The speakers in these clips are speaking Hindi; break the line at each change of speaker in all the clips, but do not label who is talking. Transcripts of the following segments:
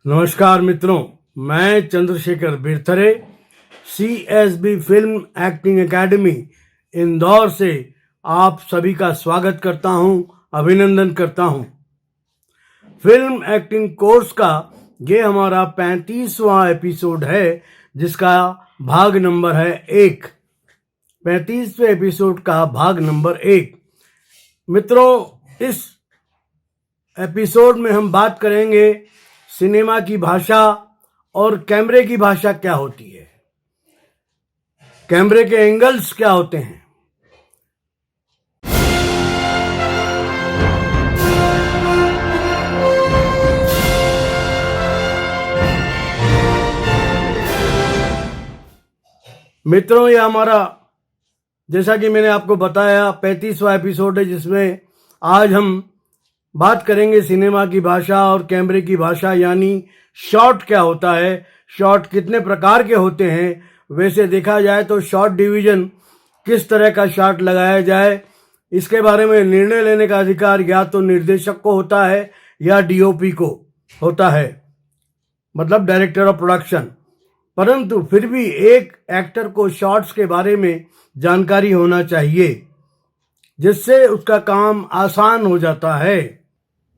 नमस्कार मित्रों, मैं Chandrashekhar Birthare CSB film acting academy Indore से आप सभी का स्वागत करता हूं, अभिनंदन करता हूं। फिल्म एक्टिंग कोर्स का ये हमारा 35वां एपिसोड है, जिसका भाग नंबर है 1। 35वें एपिसोड का भाग नंबर 1। मित्रों, इस एपिसोड में हम बात करेंगे सिनेमा की भाषा और कैमरे की भाषा क्या होती है, कैमरे के एंगल्स क्या होते हैं। मित्रों, ये हमारा, जैसा कि मैंने आपको बताया, 35वां एपिसोड है, जिसमें आज हम बात करेंगे सिनेमा की भाषा और कैमरे की भाषा, यानी शॉट क्या होता है, शॉट कितने प्रकार के होते हैं। वैसे देखा जाए तो शॉट डिवीजन, किस तरह का शॉट लगाया जाए, इसके बारे में निर्णय लेने का अधिकार या तो निर्देशक को होता है या DOP को होता है, मतलब डायरेक्टर ऑफ प्रोडक्शन। परंतु फिर भी एक एक्टर को शॉट्स के बारे में जानकारी होना चाहिए, जिससे उसका काम आसान हो जाता है।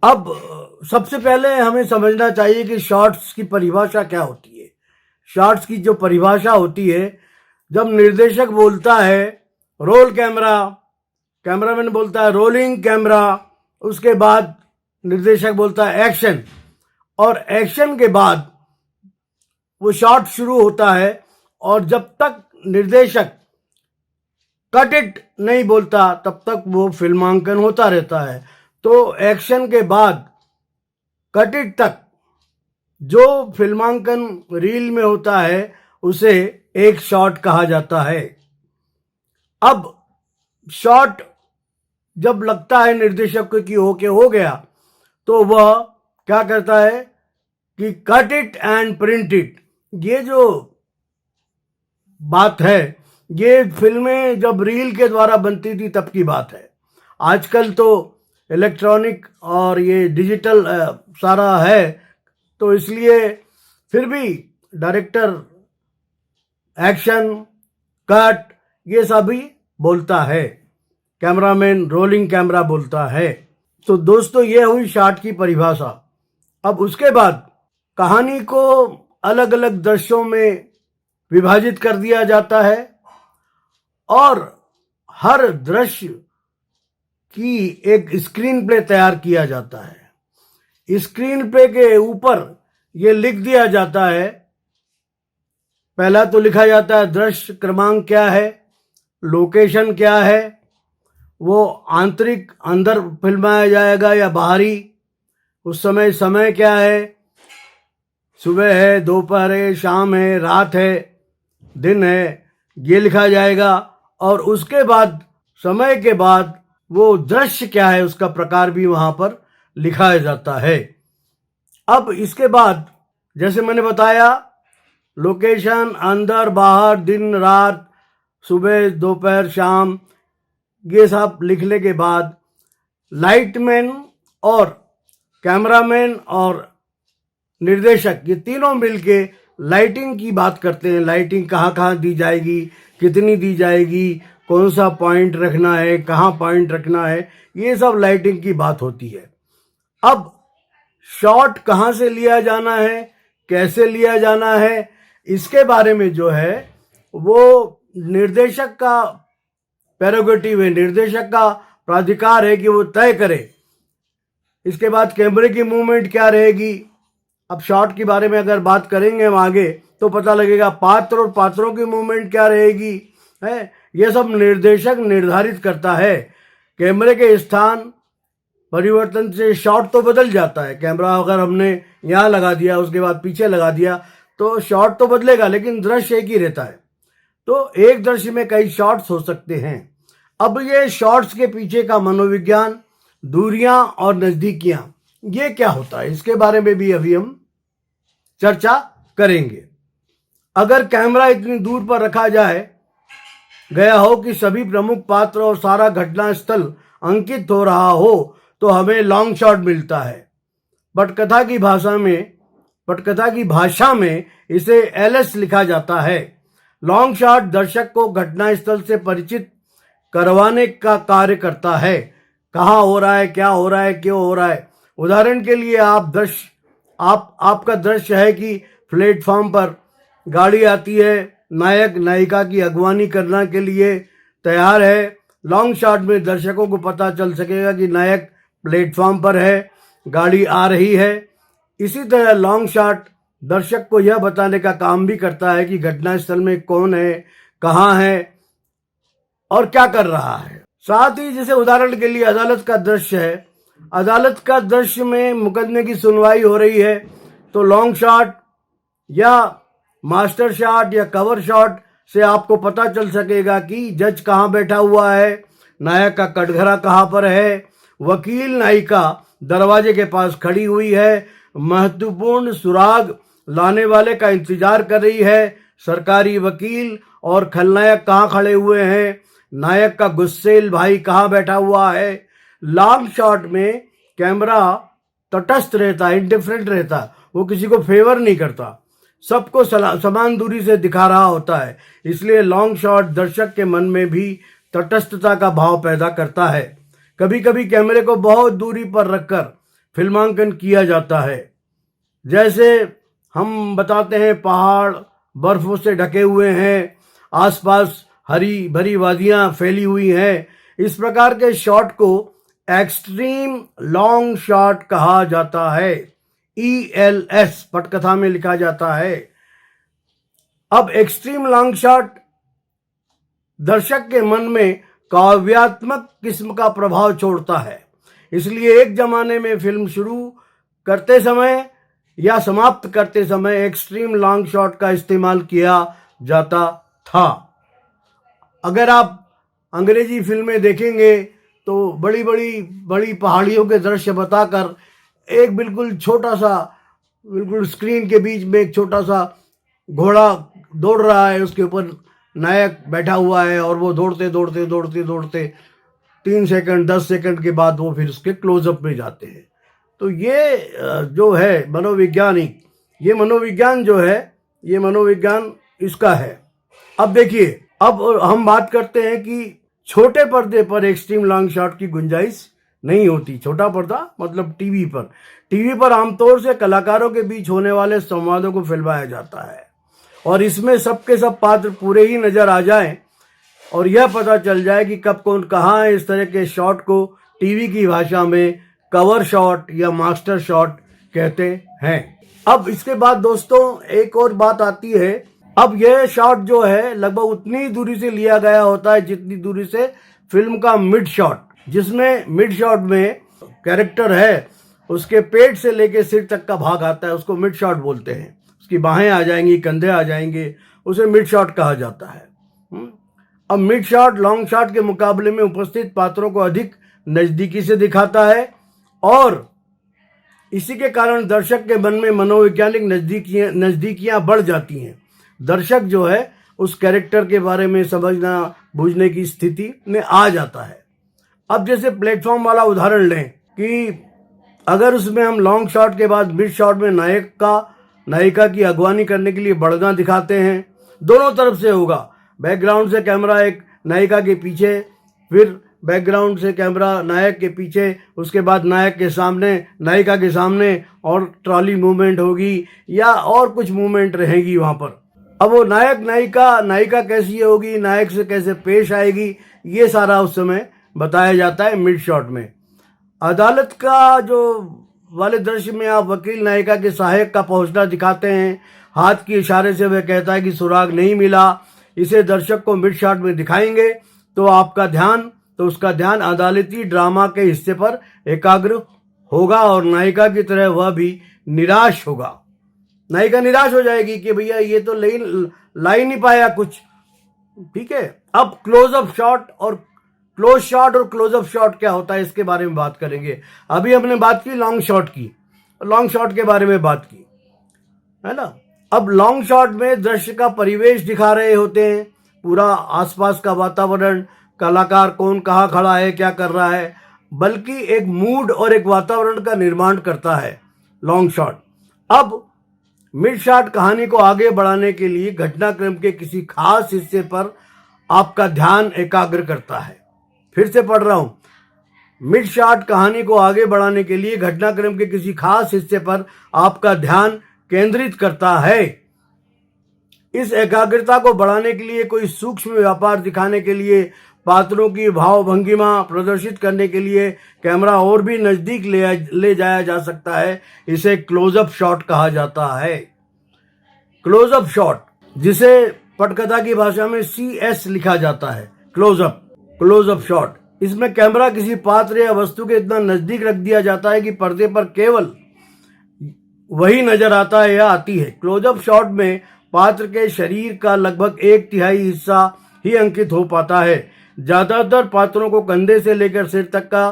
अब सबसे पहले हमें समझना चाहिए कि शॉट्स की परिभाषा क्या होती है। शॉट्स की जो परिभाषा होती है, जब निर्देशक बोलता है रोल कैमरा, कैमरामैन बोलता है रोलिंग कैमरा, उसके बाद निर्देशक बोलता है एक्शन, और एक्शन के बाद वो शॉट शुरू होता है। और जब तक निर्देशक कट इट नहीं बोलता, तब तक वो फिल्मांकन होता रहता है। तो एक्शन के बाद कट इट तक जो फिल्मांकन रील में होता है, उसे एक शॉट कहा जाता है। अब शॉट जब लगता है निर्देशक को कि ओके हो गया, तो वह क्या करता है कि cut it and print it. ये जो बात है, ये फिल्में जब रील के द्वारा बनती थी तब की बात है। आजकल तो इलेक्ट्रॉनिक और ये डिजिटल सारा है, तो इसलिए फिर भी डायरेक्टर एक्शन, कट, ये सभी बोलता है, कैमरामैन रोलिंग कैमरा बोलता है। तो दोस्तों, ये हुई शॉट की परिभाषा। अब उसके बाद कहानी को अलग अलग दृश्यों में विभाजित कर दिया जाता है, और हर दृश्य की एक स्क्रीन प्ले तैयार किया जाता है। स्क्रीन प्ले के ऊपर ये लिख दिया जाता है, पहला तो लिखा जाता है दृश्य क्रमांक क्या है, लोकेशन क्या है, वो आंतरिक अंदर फिल्माया जाएगा या बाहरी, उस समय क्या है, सुबह है, दोपहर है, शाम है, रात है, दिन है, ये लिखा जाएगा। और उसके बाद समय के बाद वो दृश्य क्या है, उसका प्रकार भी वहां पर लिखा जाता है। अब इसके बाद, जैसे मैंने बताया, लोकेशन, अंदर बाहर, दिन रात, सुबह दोपहर शाम, ये सब लिखने के बाद लाइटमैन और कैमरामैन और निर्देशक, ये तीनों मिलके लाइटिंग की बात करते हैं। लाइटिंग कहाँ कहाँ दी जाएगी, कितनी दी जाएगी, कौन सा पॉइंट रखना है, कहाँ पॉइंट रखना है, ये सब लाइटिंग की बात होती है। अब शॉट कहाँ से लिया जाना है, कैसे लिया जाना है, इसके बारे में जो है वो निर्देशक का प्रेरोगेटिव है, निर्देशक का प्राधिकार है कि वो तय करे। इसके बाद कैमरे की मूवमेंट क्या रहेगी। अब शॉट के बारे में अगर बात करेंगे हम आगे, तो पता लगेगा पात्र और पात्रों की मूवमेंट क्या रहेगी, है, ये सब निर्देशक निर्धारित करता है। कैमरे के स्थान परिवर्तन से शॉट तो बदल जाता है। कैमरा अगर हमने यहाँ लगा दिया, उसके बाद पीछे लगा दिया, तो शॉट तो बदलेगा, लेकिन दृश्य एक ही रहता है। तो एक दृश्य में कई शॉट्स हो सकते हैं। अब ये शॉट्स के पीछे का मनोविज्ञान, दूरियां और नजदीकियां, ये क्या होता है, इसके बारे में भी अभी हम चर्चा करेंगे। अगर कैमरा इतनी दूर पर रखा गया हो कि सभी प्रमुख पात्र और सारा घटना स्थल अंकित हो रहा हो, तो हमें लॉन्ग शॉट मिलता है। पटकथा की भाषा में पटकथा की भाषा में इसे एलएस लिखा जाता है। लॉन्ग शॉट दर्शक को घटनास्थल से परिचित करवाने का कार्य करता है। कहाँ हो रहा है, क्या हो रहा है, क्यों हो रहा है। उदाहरण के लिए आपका दृश्य है कि प्लेटफॉर्म पर गाड़ी आती है, नायक नायिका की अगवानी करने के लिए तैयार है। लॉन्ग शॉट में दर्शकों को पता चल सकेगा कि नायक प्लेटफॉर्म पर है, गाड़ी आ रही है। इसी तरह लॉन्ग शॉट दर्शक को यह बताने का काम भी करता है कि घटनास्थल में कौन है, कहाँ है और क्या कर रहा है। साथ ही जैसे उदाहरण के लिए अदालत का दृश्य है, अदालत का दृश्य में मुकदमे की सुनवाई हो रही है, तो लॉन्ग शॉट या मास्टर शॉट या कवर शॉट से आपको पता चल सकेगा कि जज कहाँ बैठा हुआ है, नायक का कटघरा कहाँ पर है, वकील नायिका दरवाजे के पास खड़ी हुई है, महत्वपूर्ण सुराग लाने वाले का इंतजार कर रही है, सरकारी वकील और खलनायक कहाँ खड़े हुए हैं, नायक का गुस्सेल भाई कहाँ बैठा हुआ है। लॉन्ग शॉट में कैमरा तटस्थ रहता है, इंडिफरेंट रहता है, वो किसी को फेवर नहीं करता, सबको समान दूरी से दिखा रहा होता है। इसलिए लॉन्ग शॉट दर्शक के मन में भी तटस्थता का भाव पैदा करता है। कभी कभी कैमरे को बहुत दूरी पर रखकर फिल्मांकन किया जाता है। जैसे हम बताते हैं पहाड़ बर्फों से ढके हुए हैं, आसपास हरी भरी वादियां फैली हुई हैं। इस प्रकार के शॉट को एक्सट्रीम लॉन्ग शॉट कहा जाता है। ELS पटकथा में लिखा जाता है। अब एक्सट्रीम लॉन्ग शॉट दर्शक के मन में काव्यात्मक किस्म का प्रभाव छोड़ता है। इसलिए एक जमाने में फिल्म शुरू करते समय या समाप्त करते समय एक्सट्रीम लॉन्ग शॉट का इस्तेमाल किया जाता था। अगर आप अंग्रेजी फिल्में देखेंगे तो बड़ी पहाड़ियों के दृश्य बताकर एक बिल्कुल छोटा सा, बिल्कुल स्क्रीन के बीच में एक छोटा सा घोड़ा दौड़ रहा है, उसके ऊपर नायक बैठा हुआ है और वो दौड़ते दौड़ते दौड़ते दौड़ते 3 सेकंड 10 सेकंड के बाद वो फिर उसके क्लोजअप में जाते हैं। तो ये जो है मनोवैज्ञानिक, ये मनोविज्ञान जो है, ये मनोविज्ञान इसका है। अब देखिए, अब हम बात करते हैं कि छोटे पर्दे पर एक्सट्रीम लॉन्ग शॉट की गुंजाइश नहीं होती। छोटा पर्दा मतलब टीवी पर आमतौर से कलाकारों के बीच होने वाले संवादों को फिल्माया जाता है और इसमें सबके सब पात्र पूरे ही नजर आ जाएं और यह पता चल जाए कि कब कौन कहाँ है। इस तरह के शॉट को टीवी की भाषा में कवर शॉट या मास्टर शॉट कहते हैं। अब इसके बाद दोस्तों एक और बात आती है। अब यह शॉट जो है लगभग उतनी दूरी से लिया गया होता है जितनी दूरी से फिल्म का मिड शॉट, जिसमें मिड शॉट में कैरेक्टर है उसके पेट से लेके सिर तक का भाग आता है, उसको मिड शॉट बोलते हैं। उसकी बाहें आ जाएंगी, कंधे आ जाएंगे, उसे मिड शॉट कहा जाता है। अब मिड शॉट लॉन्ग शॉट के मुकाबले में उपस्थित पात्रों को अधिक नजदीकी से दिखाता है और इसी के कारण दर्शक के मन में मनोवैज्ञानिक नजदीकियां बढ़ जाती हैं। दर्शक जो है उस कैरेक्टर के बारे में समझना बूझने की स्थिति में आ जाता है। अब जैसे प्लेटफॉर्म वाला उदाहरण लें कि अगर उसमें हम लॉन्ग शॉट के बाद मिड शॉट में नायिका की अगवानी करने के लिए बढ़ना दिखाते हैं, दोनों तरफ से होगा। बैकग्राउंड से कैमरा एक नायिका के पीछे, फिर बैकग्राउंड से कैमरा नायक के पीछे, उसके बाद नायक के सामने, नायिका के सामने और ट्रॉली मूवमेंट होगी या और कुछ मूवमेंट रहेगी वहां पर। अब वो नायिका कैसी होगी, नायक से कैसे पेश आएगी, ये सारा उस समय बताया जाता है मिड शॉट में। अदालत का जो वाले दृश्य में आप वकील नायिका के सहायक का पहुंचना दिखाते हैं, हाथ के इशारे से वह कहता है कि सुराग नहीं मिला। इसे दर्शक को मिड शॉट में दिखाएंगे तो उसका ध्यान अदालती ड्रामा के हिस्से पर एकाग्र होगा और नायिका की तरह वह भी निराश होगा। नायिका निराश हो जाएगी कि भैया ये तो ला ही नहीं पाया कुछ। ठीक है, अब क्लोजअप शॉट और क्लोजअप शॉट क्या होता है इसके बारे में बात करेंगे। अभी हमने बात की लॉन्ग शॉट के बारे में बात की, है ना। अब लॉन्ग शॉट में दृश्य का परिवेश दिखा रहे होते हैं, पूरा आसपास का वातावरण, कलाकार कौन कहाँ खड़ा है, क्या कर रहा है, बल्कि एक मूड और एक वातावरण का निर्माण करता है लॉन्ग शॉट। अब मिड शॉट कहानी को आगे बढ़ाने के लिए घटनाक्रम के किसी खास हिस्से पर आपका ध्यान एकाग्र करता है। फिर से पढ़ रहा हूं। मिड शॉट कहानी को आगे बढ़ाने के लिए घटनाक्रम के किसी खास हिस्से पर आपका ध्यान केंद्रित करता है। इस एकाग्रता को बढ़ाने के लिए, कोई सूक्ष्म व्यापार दिखाने के लिए, पात्रों की भाव भंगिमा प्रदर्शित करने के लिए कैमरा और भी नजदीक ले जाया जा सकता है। इसे क्लोजअप शॉट कहा जाता है। क्लोजअप शॉट, जिसे पटकथा की भाषा में CS लिखा जाता है, क्लोजअप शॉट। इसमें कैमरा किसी पात्र या वस्तु के इतना नजदीक रख दिया जाता है कि पर्दे पर केवल वही नजर आता है या आती है। क्लोजअप शॉट में पात्र के शरीर का लगभग 1/3 हिस्सा ही अंकित हो पाता है। ज्यादातर पात्रों को कंधे से लेकर सिर तक का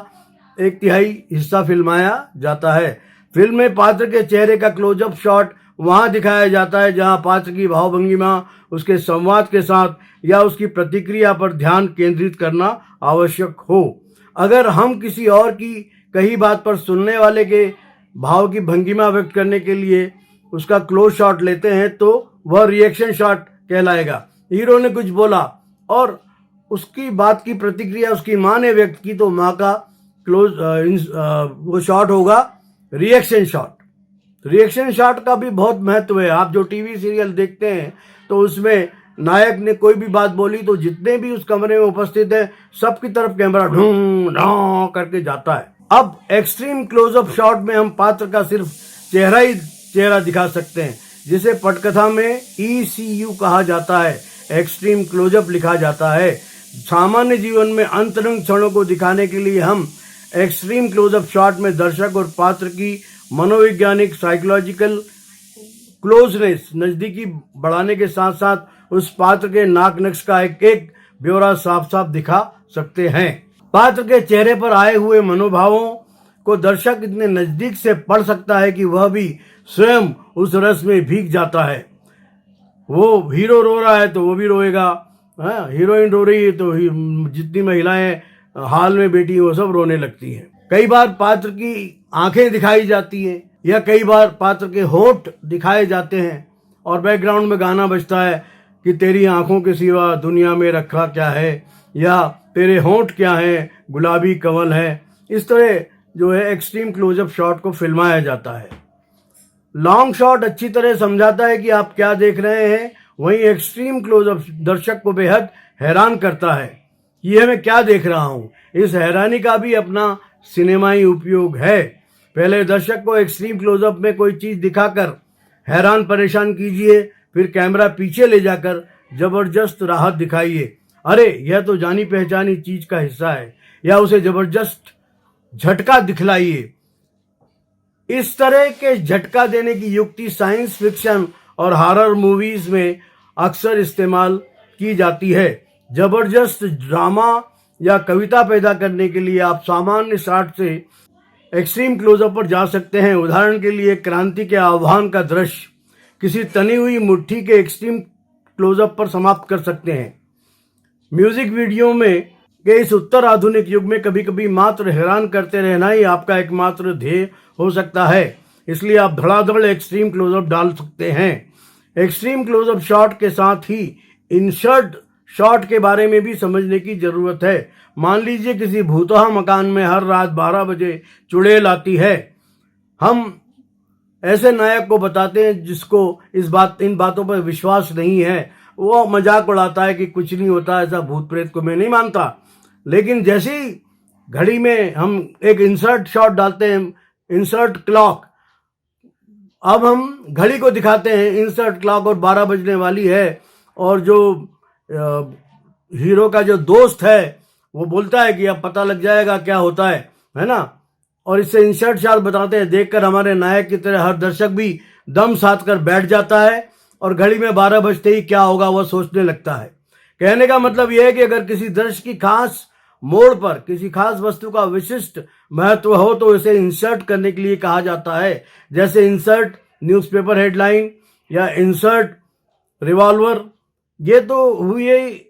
1/3 हिस्सा फिल्माया जाता है। फिल्म में पात्र के चेहरे का क्लोजअप शॉट वहां दिखाया जाता है जहां पात्र की भावभंगिमा, उसके संवाद के साथ या उसकी प्रतिक्रिया पर ध्यान केंद्रित करना आवश्यक हो। अगर हम किसी और की कही बात पर सुनने वाले के भाव की भंगिमा व्यक्त करने के लिए उसका क्लोज शॉट लेते हैं तो वह रिएक्शन शॉट कहलाएगा। हीरो ने कुछ बोला और उसकी बात की प्रतिक्रिया उसकी मां ने व्यक्त की तो मां का वो शॉट होगा रिएक्शन शॉट। रिएक्शन शॉट का भी बहुत महत्व है। आप जो टीवी सीरियल देखते हैं तो उसमें नायक ने कोई भी बात बोली तो जितने भी उस कमरे में उपस्थित है सबकी तरफ कैमरा ढूं ढां करके जाता है। अब एक्सट्रीम क्लोजअप शॉट में हम पात्र का सिर्फ चेहरा दिखा सकते हैं, जिसे पटकथा में ECU कहा जाता है, एक्सट्रीम क्लोजअप लिखा जाता है। सामान्य जीवन में अंतरंग क्षणों को दिखाने के लिए हम एक्सट्रीम क्लोजअप शॉट में दर्शक और पात्र की मनोवैज्ञानिक साइकोलॉजिकल क्लोजनेस, नजदीकी बढ़ाने के साथ साथ उस पात्र के नाक नक्श का एक एक ब्यौरा साफ साफ दिखा सकते हैं। पात्र के चेहरे पर आए हुए मनोभावों को दर्शक इतने नजदीक से पढ़ सकता है कि वह भी स्वयं उस रस में भीग जाता है। वो हीरो रो रहा है तो वो भी रोएगा, हीरोइन रो रही है तो जितनी महिलाएं हाल में बैठी वो सब रोने लगती हैं। कई बार पात्र की आंखें दिखाई जाती हैं या कई बार पात्र के होंठ दिखाए जाते हैं और बैकग्राउंड में गाना बजता है कि तेरी आंखों के सिवा दुनिया में रखा क्या है, या तेरे होंठ क्या है, गुलाबी कंवल है। इस तरह जो है एक्सट्रीम क्लोजअप शॉट को फिल्माया जाता है। लॉन्ग शॉट अच्छी तरह समझाता है कि आप क्या देख रहे हैं, वहीं एक्सट्रीम क्लोजअप दर्शक को बेहद हैरान करता है कि यह मैं क्या देख रहा हूं। इस हैरानी का भी अपना सिनेमाई उपयोग है। पहले दर्शक को एक्सट्रीम क्लोजअप में कोई चीज दिखाकर हैरान परेशान कीजिए, फिर कैमरा पीछे ले जाकर जबरदस्त राहत दिखाइए, अरे यह तो जानी पहचानी चीज का हिस्सा है, या उसे जबरदस्त झटका दिखलाइए। इस तरह के झटका देने की युक्ति साइंस फिक्शन और हॉरर मूवीज में अक्सर इस्तेमाल की जाती है। जबरदस्त ड्रामा या कविता पैदा करने के लिए आप सामान्य शॉट से एक्सट्रीम क्लोजअप पर जा सकते हैं। उदाहरण के लिए क्रांति के आह्वान का दृश्य किसी तनी हुई मुट्ठी के एक्सट्रीम क्लोजअप पर समाप्त कर सकते हैं। म्यूजिक वीडियो में के इस उत्तर आधुनिक युग में कभी कभी मात्र हैरान करते रहना ही आपका एकमात्र ध्येय हो सकता है, इसलिए आप धड़ाधड़ एक्सट्रीम क्लोजअप डाल सकते हैं। एक्सट्रीम क्लोजअप शॉट के साथ ही इंसर्ट शॉट के बारे में भी समझने की जरूरत है। मान लीजिए किसी भूतहा मकान में हर रात 12 बजे चुड़ैल आती है। हम ऐसे नायक को बताते हैं जिसको इन बातों पर विश्वास नहीं है, वो मजाक उड़ाता है कि कुछ नहीं होता, ऐसा भूत प्रेत को मैं नहीं मानता। लेकिन जैसे ही घड़ी में हम एक इंसर्ट शॉट डालते हैं, इंसर्ट क्लॉक, अब हम घड़ी को दिखाते हैं इंसर्ट क्लॉक और 12 बजने वाली है, और जो हीरो का जो दोस्त है वो बोलता है कि अब पता लग जाएगा क्या होता है ना। और इससे इंसर्ट शॉट बताते हैं, देखकर हमारे नायक की तरह हर दर्शक भी दम साध कर बैठ जाता है और घड़ी में 12 बजते ही क्या होगा वह सोचने लगता है। कहने का मतलब यह है कि अगर किसी दृश्य की खास मोड़ पर किसी खास वस्तु का विशिष्ट महत्व हो तो इसे इंसर्ट करने के लिए कहा जाता है। जैसे इंसर्ट न्यूज़पेपर हेडलाइन या इंसर्ट रिवॉल्वर। ये तो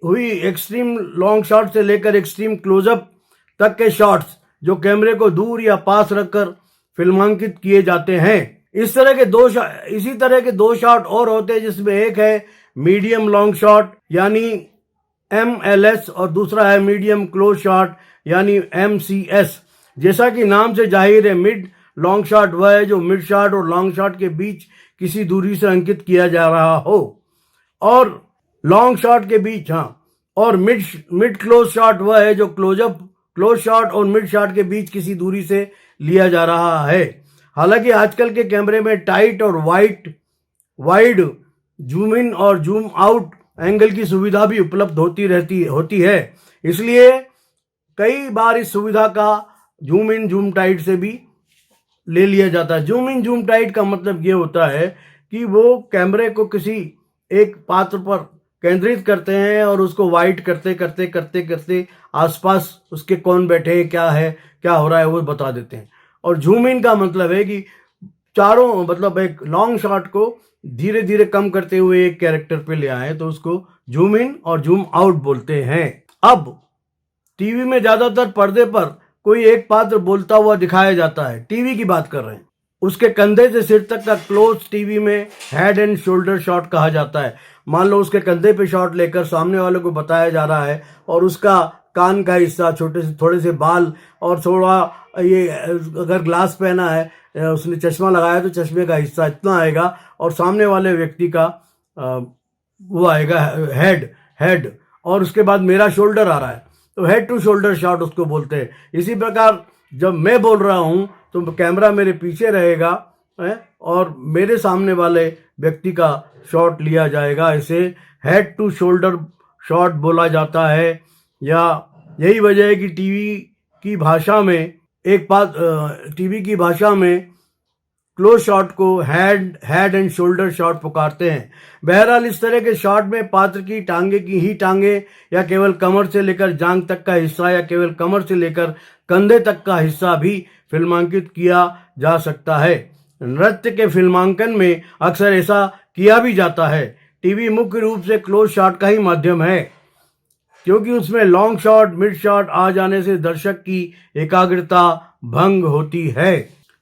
हुई एक्सट्रीम लॉन्ग शॉट से लेकर एक्सट्रीम क्लोजअप तक के शॉट्स जो कैमरे को दूर या पास रखकर फिल्मांकित किए जाते हैं। इसी तरह के दो शॉट और होते हैं, जिसमें एक है मीडियम लॉन्ग शॉट यानी MLS और दूसरा है मीडियम क्लोज शॉट यानी MCS। जैसा कि नाम से जाहिर है, मिड लॉन्ग शॉट वह है जो मिड शॉट और लॉन्ग शॉट के बीच किसी दूरी से अंकित किया जा रहा हो, और लॉन्ग शॉट के बीच और मिड क्लोज शॉट वह है जो क्लोज शॉट और मिड शॉट के बीच किसी दूरी से लिया जा रहा है। हालांकि आजकल के कैमरे में टाइट और वाइड जूम इन और जूम आउट एंगल की सुविधा भी उपलब्ध होती है, इसलिए कई बार इस सुविधा का जूम इन जूम टाइट से भी ले लिया जाता है। जूम इन जूम टाइट का मतलब ये होता है कि वो कैमरे को किसी एक पात्र पर केंद्रित करते हैं और उसको वाइड करते आसपास उसके कौन बैठे हैं, क्या हो रहा है वो बता देते हैं। और जूम इन का मतलब है कि एक लॉन्ग शॉट को धीरे धीरे कम करते हुए एक कैरेक्टर पे ले आए, तो उसको जूम इन और जूम आउट बोलते हैं। अब टीवी में ज्यादातर पर्दे पर कोई एक पात्र बोलता हुआ दिखाया जाता है। टीवी की बात कर रहे हैं। उसके कंधे से सिर तक का क्लोज टीवी में हेड एंड शोल्डर शॉट कहा जाता है। मान लो उसके कंधे पे शॉट लेकर सामने वाले को बताया जा रहा है और उसका कान का हिस्सा, थोड़े से बाल और थोड़ा ये अगर ग्लास पहना है, उसने चश्मा लगाया तो चश्मे का हिस्सा इतना आएगा, और सामने वाले व्यक्ति का वो आएगा हेड, और उसके बाद मेरा शोल्डर आ रहा है तो हेड टू शोल्डर शॉट उसको बोलते हैं। इसी प्रकार जब मैं बोल रहा हूं तो कैमरा मेरे पीछे रहेगा और मेरे सामने वाले व्यक्ति का शॉट लिया जाएगा। इसे हेड टू शोल्डर शॉट बोला जाता है। या यही वजह है कि टीवी की भाषा में क्लोज शॉट को हेड एंड शोल्डर शॉट पुकारते हैं। बहरहाल इस तरह के शॉट में पात्र की टांगे या केवल कमर से लेकर जांघ तक का हिस्सा या केवल कमर से लेकर कंधे तक का हिस्सा भी फिल्मांकित किया जा सकता है। नृत्य के फिल्मांकन में अक्सर ऐसा किया भी जाता है। टीवी मुख्य रूप से क्लोज शॉट का ही माध्यम है, क्योंकि उसमें लॉन्ग शॉट मिड शॉट आ जाने से दर्शक की एकाग्रता भंग होती है।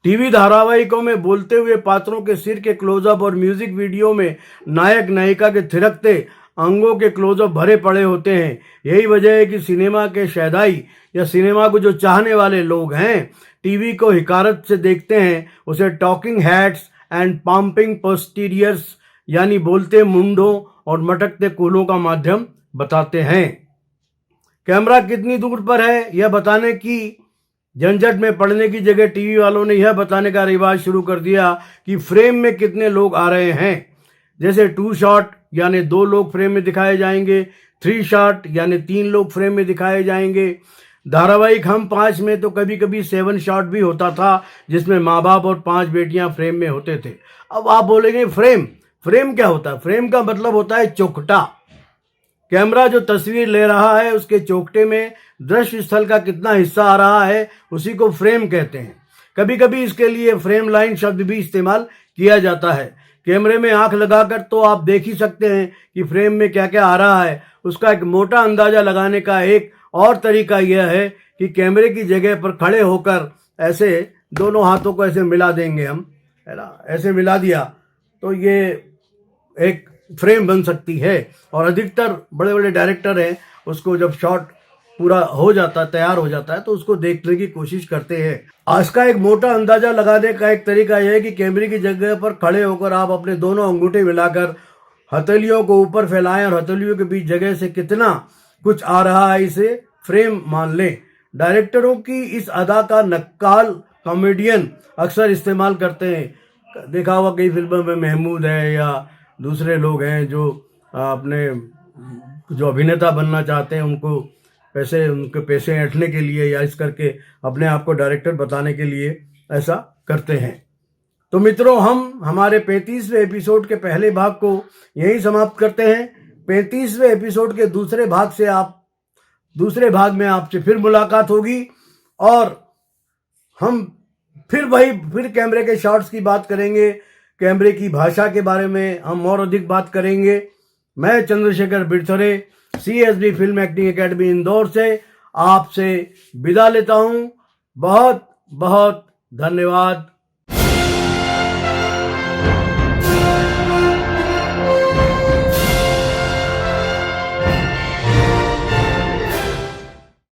टीवी धारावाहिकों में बोलते हुए पात्रों के सिर के क्लोजअप और म्यूजिक वीडियो में नायक नायिका के थिरकते अंगों के क्लोजअप भरे पड़े होते हैं। यही वजह है कि सिनेमा के शैदाई या सिनेमा को जो चाहने वाले लोग हैं टीवी को हिकारत से देखते हैं, उसे टॉकिंग हेड्स एंड पंपिंग पोस्टीरियर्स यानी बोलते मुंडों और मटकते कूलों का माध्यम बताते हैं। कैमरा कितनी दूर पर है यह बताने की झंझट में पड़ने की जगह टीवी वालों ने यह बताने का रिवाज शुरू कर दिया कि फ्रेम में कितने लोग आ रहे हैं। जैसे 2 शॉट यानी 2 लोग फ्रेम में दिखाए जाएंगे, 3 शॉट यानी 3 लोग फ्रेम में दिखाए जाएंगे। धारावाहिक हम 5 में तो कभी कभी 7 शॉट भी होता था, जिसमें माँ बाप और 5 बेटियां फ्रेम में होते थे। अब आप बोलेंगे फ्रेम क्या होता है? फ्रेम का मतलब होता है चौखटा। कैमरा जो तस्वीर ले रहा है उसके चौखटे में दृश्य स्थल का कितना हिस्सा आ रहा है उसी को फ्रेम कहते हैं। कभी कभी इसके लिए फ्रेम लाइन शब्द भी इस्तेमाल किया जाता है। कैमरे में आंख लगाकर तो आप देख ही सकते हैं कि फ्रेम में क्या क्या आ रहा है। उसका एक मोटा अंदाजा लगाने का एक और तरीका यह है कि कैमरे की जगह पर खड़े होकर ऐसे दोनों हाथों को ऐसे मिला देंगे हम, है ना, ऐसे मिला दिया तो ये एक फ्रेम बन सकती है। और अधिकतर बड़े बड़े डायरेक्टर हैं उसको जब शॉट पूरा हो जाता है, तैयार हो जाता है, तो उसको देखने की कोशिश करते हैं। आज का एक मोटा अंदाजा लगाने का एक तरीका यह है कि कैमरे की जगह पर खड़े होकर आप अपने दोनों अंगूठे मिलाकर हथेलियों को ऊपर फैलाएं और हथेलियों के बीच जगह से कितना कुछ आ रहा है इसे फ्रेम मान लें। डायरेक्टरों की इस अदा का नक्काल कॉमेडियन अक्सर इस्तेमाल करते हैं। देखा हुआ कई फिल्मों में महमूद है या दूसरे लोग हैं जो अपने जो अभिनेता बनना चाहते हैं उनके पैसे ऐंठने के लिए या इस करके अपने आप को डायरेक्टर बताने के लिए ऐसा करते हैं। तो मित्रों, हम हमारे 35वें एपिसोड के पहले भाग को यहीं समाप्त करते हैं। 35वें एपिसोड के दूसरे भाग में आपसे फिर मुलाकात होगी और हम फिर कैमरे के शॉट्स की बात करेंगे, कैमरे की भाषा के बारे में हम और अधिक बात करेंगे। मैं Chandrashekhar Birthare CSB film acting academy Indore से आपसे विदा लेता हूं। बहुत बहुत धन्यवाद।